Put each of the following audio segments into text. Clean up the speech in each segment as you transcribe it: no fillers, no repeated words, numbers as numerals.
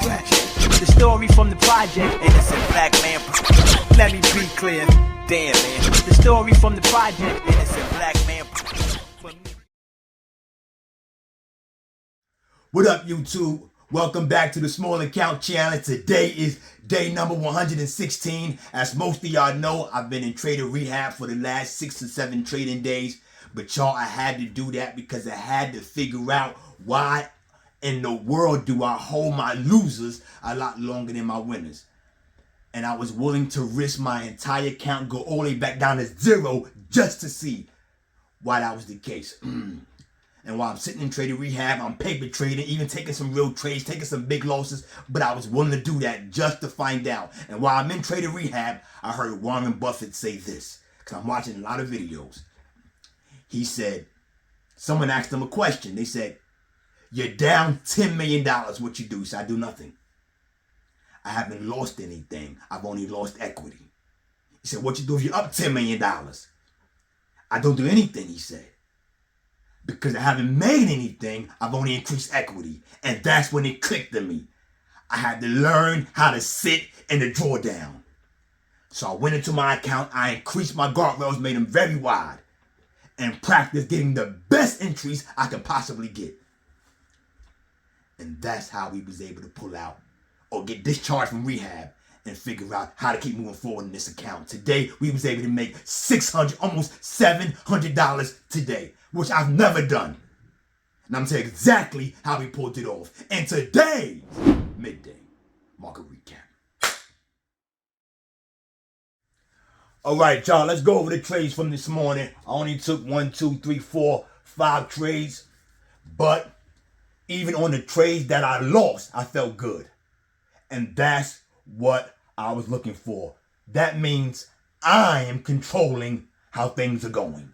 scratch. The story from the project, innocent black man. Let me be clear. Damn, man. The story from the project, innocent black man. What up, YouTube? Welcome back to the Small Account Challenge. Today is day number 116. As most of y'all know, I've been in trader rehab for the last 6 or 7 trading days. But y'all, I had to do that because I had to figure out why in the world do I hold my losers a lot longer than my winners. And I was willing to risk my entire account, go all the way back down to 0 just to see why that was the case. And while I'm sitting in trader rehab, I'm paper trading, even taking some real trades, taking some big losses, but I was willing to do that just to find out. And while I'm in trader rehab, I heard Warren Buffett say this, because I'm watching a lot of videos. He said, someone asked him a question. They said, you're down $10 million, what you do? He said, I do nothing. I haven't lost anything. I've only lost equity. He said, what you do if you're up $10 million? I don't do anything, he said. Because I haven't made anything, I've only increased equity. And that's when it clicked to me. I had to learn how to sit in the drawdown. So I went into my account, I increased my guardrails, made them very wide, and practiced getting the best entries I could possibly get. And that's how we was able to pull out or get discharged from rehab and figure out how to keep moving forward in this account. Today, we was able to make $600, almost $700 today, which I've never done. And I'm telling you exactly how we pulled it off. And today's midday market recap. All right, y'all, let's go over the trades from this morning. I only took 1, 2, 3, 4, 5 trades, but even on the trades that I lost, I felt good. And that's what I was looking for. That means I am controlling how things are going.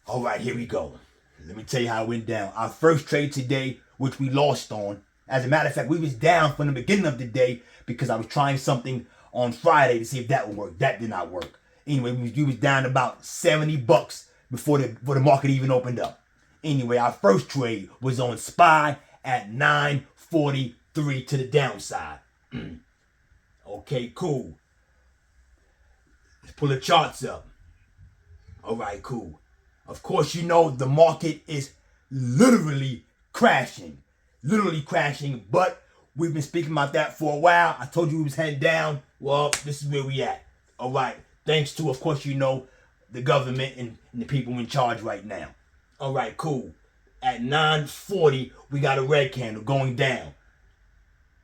All right, here we go. Let me tell you how it went down. Our first trade today, which we lost on. As a matter of fact, we was down from the beginning of the day because I was trying something on Friday to see if that would work. That did not work. Anyway, we was down about $70 before the market even opened up. Anyway, our first trade was on SPY at 943 to the downside. Okay, cool. Let's pull the charts up. All right, cool. Of course, you know the market is literally crashing. But we've been speaking about that for a while. I told you we was heading down. Well, this is where we at. All right. Thanks to, of course, you know, the government and the people in charge right now. All right, cool. At 9:40, we got a red candle going down.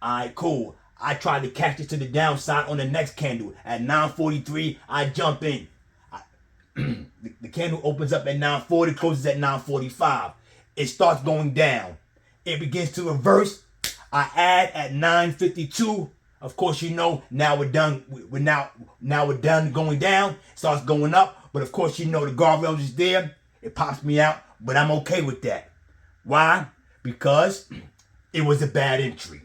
All right, cool. I tried to catch it to the downside on the next candle. At 9:43, I jump in. The candle opens up at 9:40, closes at 9:45. It starts going down. It begins to reverse. I add at 9:52. Of course, you know, now we're done. Now we're done going down. It starts going up. But of course, you know, the guardrails is there. It pops me out, but I'm okay with that. Why? Because it was a bad entry.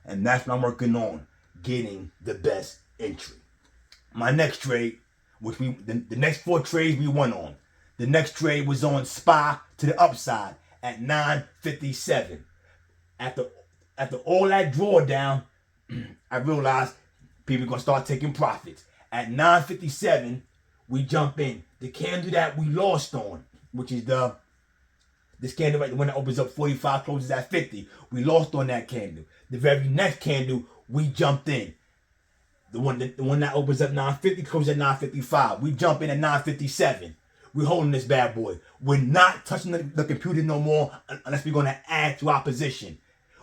And that's what I'm working on, getting the best entry. My next trade, which the next 4 trades we won on. The next trade was on SPY to the upside at 9:57. After all that drawdown, I realized people are going to start taking profits. At 9:57, we jump in. The candle that we lost on, which is this candle right, the one that opens up 45, closes at 50. We lost on that candle. The very next candle, we jumped in. The one that opens up 950 closes at 955. We jump in at 957. We're holding this bad boy. We're not touching the computer no more unless we're going to add to our position.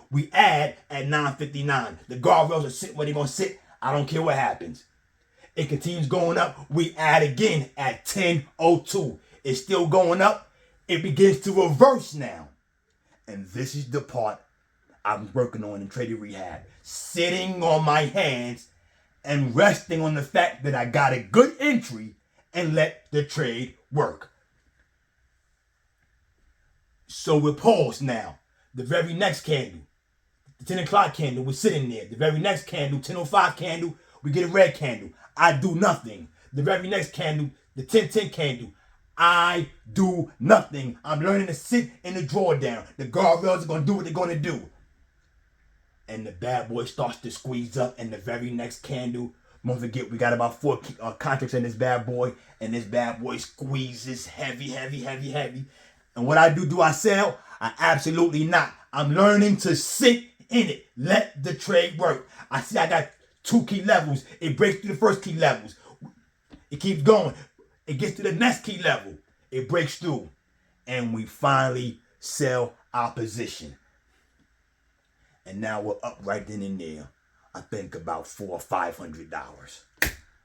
We add at 959. The guardrails are sitting where they're going to sit. I don't care what happens. It continues going up. We add again at 10:02. It's still going up. It begins to reverse now. And this is the part I'm working on in trading rehab. Sitting on my hands and resting on the fact that I got a good entry and let the trade work. So we're paused now. The very next candle, the 10 o'clock candle, we're sitting there. The very next candle, 10:05 candle, we get a red candle. I do nothing. The very next candle, the 10:10 candle, I do nothing. I'm learning to sit in the drawdown. The guardrails are going to do what they're going to do. and the bad boy starts to squeeze up, and the very next candle, don't forget we got about 4 contracts in this bad boy, and this bad boy squeezes heavy. And what I do I sell? I absolutely not. I'm learning to sit in it. Let the trade work. I see I got 2 key levels. It breaks through the first key levels. It keeps going. It gets to the next key level. It breaks through. And we finally sell our position. And now we're up right then and there. I think about $400 or $500.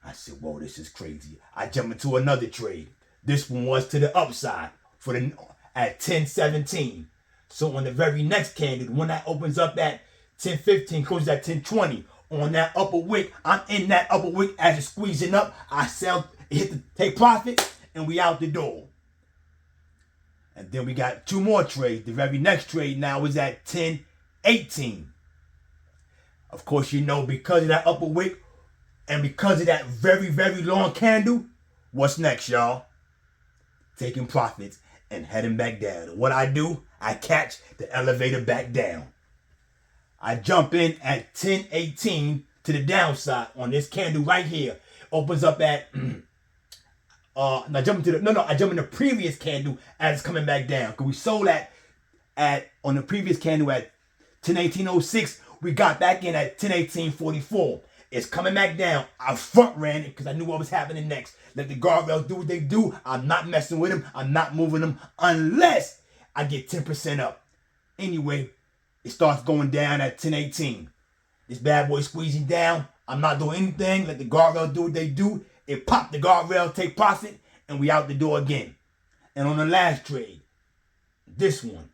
I said, whoa, this is crazy. I jump into another trade. This one was to the upside at 10.17. So on the very next candle, the one that opens up at 10.15, closes at 10.20. On that upper wick, I'm in that upper wick as it's squeezing up. I sell, hit the take profit, and we out the door. And then we got 2 more trades. The very next trade now is at 10.18. Of course, you know, because of that upper wick and because of that very long candle, what's next, y'all? Taking profits and heading back down. And what I do, I catch the elevator back down. I jump in at 10.18 to the downside on this candle right here. Opens up at I jump in the previous candle as it's coming back down. Cause we sold at on the previous candle at 10.18.06. We got back in at 10.18.44. It's coming back down. I front ran it because I knew what was happening next. Let the guardrails do what they do. I'm not messing with them. I'm not moving them unless I get 10% up. Anyway, it starts going down at 10.18. This bad boy squeezing down. I'm not doing anything. Let the guardrails do what they do. It popped the guardrail, take profit, and we out the door again. And on the last trade, this one,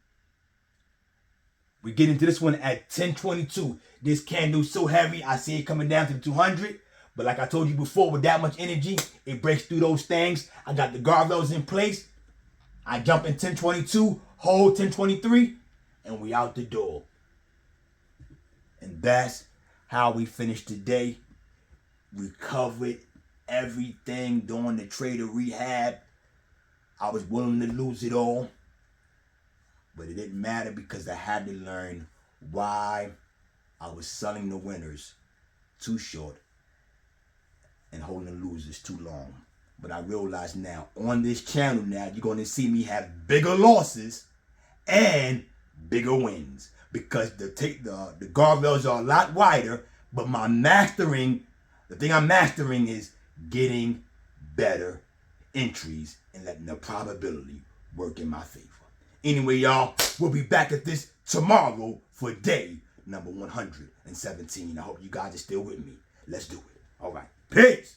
we get into this one at 10.22. This candle's so heavy, I see it coming down to the 200. But like I told you before, with that much energy, it breaks through those things. I got the guardrails in place. I jump in 10.22, hold 10.23, and we out the door. And that's how we finished today. We covered everything during the trader rehab. I was willing to lose it all. But it didn't matter because I had to learn why I was selling the winners too short and holding the losers too long. But I realize now, on this channel now, you're going to see me have bigger losses and bigger wins. Because the guardrails are a lot wider, but the thing I'm mastering is getting better entries and letting the probability work in my favor. Anyway, y'all, we'll be back at this tomorrow for day number 117. I hope you guys are still with me. Let's do it. All right. Peace.